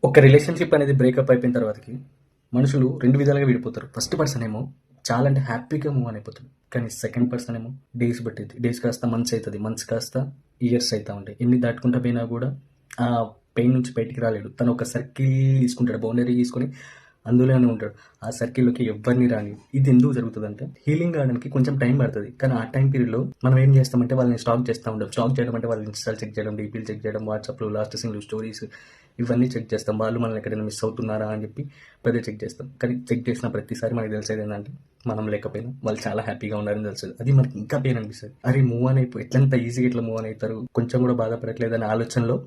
ఒక రిలేషన్షిప్ అనేది బ్రేకప్ అయిపోయిన తర్వాతకి మనుషులు రెండు విధాలుగా విడిపోతారు. ఫస్ట్ పర్సన్ ఏమో చాలా అంటే హ్యాపీగా మూవ్ అని అయిపోతాడు. కానీ సెకండ్ పర్సన్ ఏమో డేస్ పట్టింది, డేస్ కాస్త మంత్స్ అవుతుంది, మంత్స్ కాస్త ఇయర్స్ అవుతా ఉంటాయి. ఎన్ని దాటుకుంటా పోయినా కూడా ఆ పెయిన్ నుంచి బయటికి రాలేడు. తను ఒక సర్కిల్ తీసుకుంటాడు, బౌండరీ తీసుకొని అందులోనే ఉంటాడు. ఆ సర్కిల్లోకి ఎవరిని రాని. ఇది ఎందుకు జరుగుతుందంటే హీలింగ్ కావడానికి కొంచెం టైం పడుతుంది. కానీ ఆ టైం పీరియడ్లో మనం ఏం చేస్తామంటే వాళ్ళని స్టాక్ చేస్తూ ఉంటాం. స్టాక్ చేయడం అంటే వాళ్ళ ఇన్స్టాల్ చెక్ చేయడం, డీపీలు చెక్ చేయడం, వాట్సాప్లో లాస్ట్ సింగిల్ స్టోరీస్ ఇవన్నీ చెక్ చేస్తాం. వాళ్ళు మనల్ని ఎక్కడైనా మిస్ అవుతున్నారా అని చెప్పి ప్రతి చెక్ చేస్తాం. కానీ చెక్ చేసిన ప్రతిసారి మనకి తెలిసేది ఏంటంటే మనం లేకపోయినా వాళ్ళు చాలా హ్యాపీగా ఉన్నారని తెలుస్తుంది. అది మనకి ఇంకా పెయిన్ అనిపిస్తుంది. అరే మూవ్ అని అయిపోయి ఎట్లంత ఈజీగా ఎట్లా మూవ్ అని అవుతారు, కొంచెం కూడా బాధపడట్లేదనే ఆలోచనలో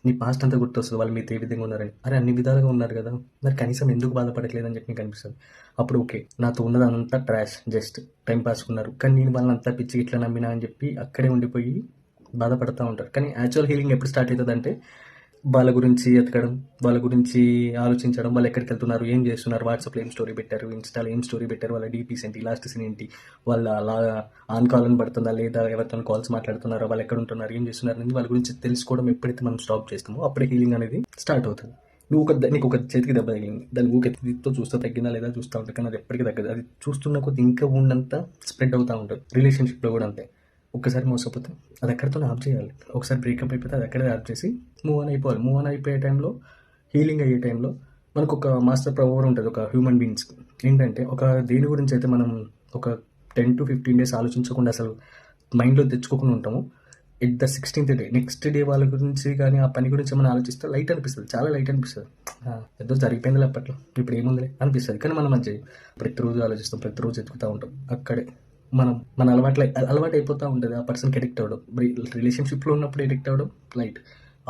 నీ పాస్ట్ అంతా గుర్తొస్తుంది. వాళ్ళు మీతో ఏ విధంగా ఉన్నారని. అరే అన్ని విధాలుగా ఉన్నారు కదా, మరి కనీసం ఎందుకు బాధపడట్లేదని చెప్పి నీకు అనిపిస్తుంది. అప్పుడు ఓకే, నాతో ఉన్నదంతా ట్రాష్, జస్ట్ టైం పాస్ ఉన్నారు, కానీ నేను వాళ్ళని అంతా పిచ్చి ఇట్లా నమ్మినా అని చెప్పి అక్కడే ఉండిపోయి బాధపడుతూ ఉంటారు. కానీ యాక్చువల్ హీలింగ్ ఎప్పుడు స్టార్ట్ అవుతుంది అంటే వాళ్ళ గురించి ఎతకడం, వాళ్ళ గురించి ఆలోచించడం, వాళ్ళు ఎక్కడికి వెళ్తున్నారు, ఏం చేస్తున్నారు, వాట్సాప్లో ఏం స్టోరీ పెట్టారు, ఇన్స్టాలో ఏం స్టోరీ పెట్టారు, వాళ్ళ డీపీస్ ఏంటి, లాస్ట్ సీన్ ఏంటి, వాళ్ళ అలా ఆన్ కాల్ అని పడుతుందా లేదా, ఎవరితో కాల్స్ మాట్లాడుతున్నారా, వాళ్ళు ఎక్కడ ఉంటున్నారు, ఏం చేస్తున్నారు అనేది వాళ్ళ గురించి తెలుసుకోవడం ఎప్పుడైతే మనం స్టాప్ చేస్తామో అప్పుడే హీలింగ్ అనేది స్టార్ట్ అవుతుంది. నీకు ఒక చేతికి దెబ్బ తగిలింది, దాన్ని ఊకెత్తితో చూస్తూ తగ్గిందా లేదా చూస్తూ ఉంటుంది, కానీ అది ఎప్పటికీ తగ్గదు. అది చూస్తున్న కొద్ది ఇంకా ఉన్నంత స్ప్రెడ్ అవుతూ ఉంటుంది. రిలేషన్షిప్లో కూడా అంతే. ఒక్కసారి మోసపోతే అది ఎక్కడితో ఆఫ్ చేయాలి. ఒకసారి బ్రేకప్ అయిపోతే అది ఎక్కడే ఆఫ్ చేసి మూవ్ ఆన్ అయిపోవాలి. మూవ్ ఆన్ అయిపోయే టైంలో, హీలింగ్ అయ్యే టైంలో మనకు ఒక మాస్టర్ పవర్ ఉంటుంది ఒక హ్యూమన్ బీయింగ్స్కి. ఏంటంటే ఒక దేని గురించి అయితే మనం ఒక 10 to 15 days ఆలోచించకుండా అసలు మైండ్లో తెచ్చుకోకుండా ఉంటాము, at the 16th day next day వాళ్ళ గురించి కానీ ఆ పని గురించి మనం ఆలోచిస్తే లైట్ అనిపిస్తుంది, చాలా లైట్ అనిపిస్తుంది. ఏదో జరిగిపోయింది అప్పట్లో, ఇప్పుడు ఏముందిలే అనిపిస్తుంది. కానీ మనం అది ప్రతిరోజు ఆలోచిస్తాం, ప్రతిరోజు ఎత్తుకుతూ ఉంటాం. అక్కడే మన అలవాటు అయిపోతూ ఉంటుంది. ఆ పర్సన్కి ఎడిక్ట్ అవ్వడం, రిలేషన్షిప్లో ఉన్నప్పుడు ఎడిక్ట్ అవ్వడం లైట్,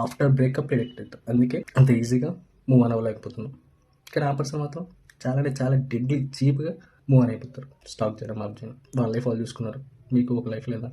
ఆఫ్టర్ బ్రేకప్ ఎడిక్ట్ అవుతాం. అందుకే అంత ఈజీగా మూవ్ ఆన్ అవ్వలేకపోతున్నాం. కానీ ఆ పర్సన్ మాత్రం చాలా అంటే చాలా డెడ్లీ చీప్గా మూవ్ ఆన్ అయిపోతారు. స్టాక్ చేయడం, ఆఫ్ చేయడం, వాళ్ళ లైఫ్ వాళ్ళు చూసుకున్నారు. మీకు ఒక లైఫ్ లేదా?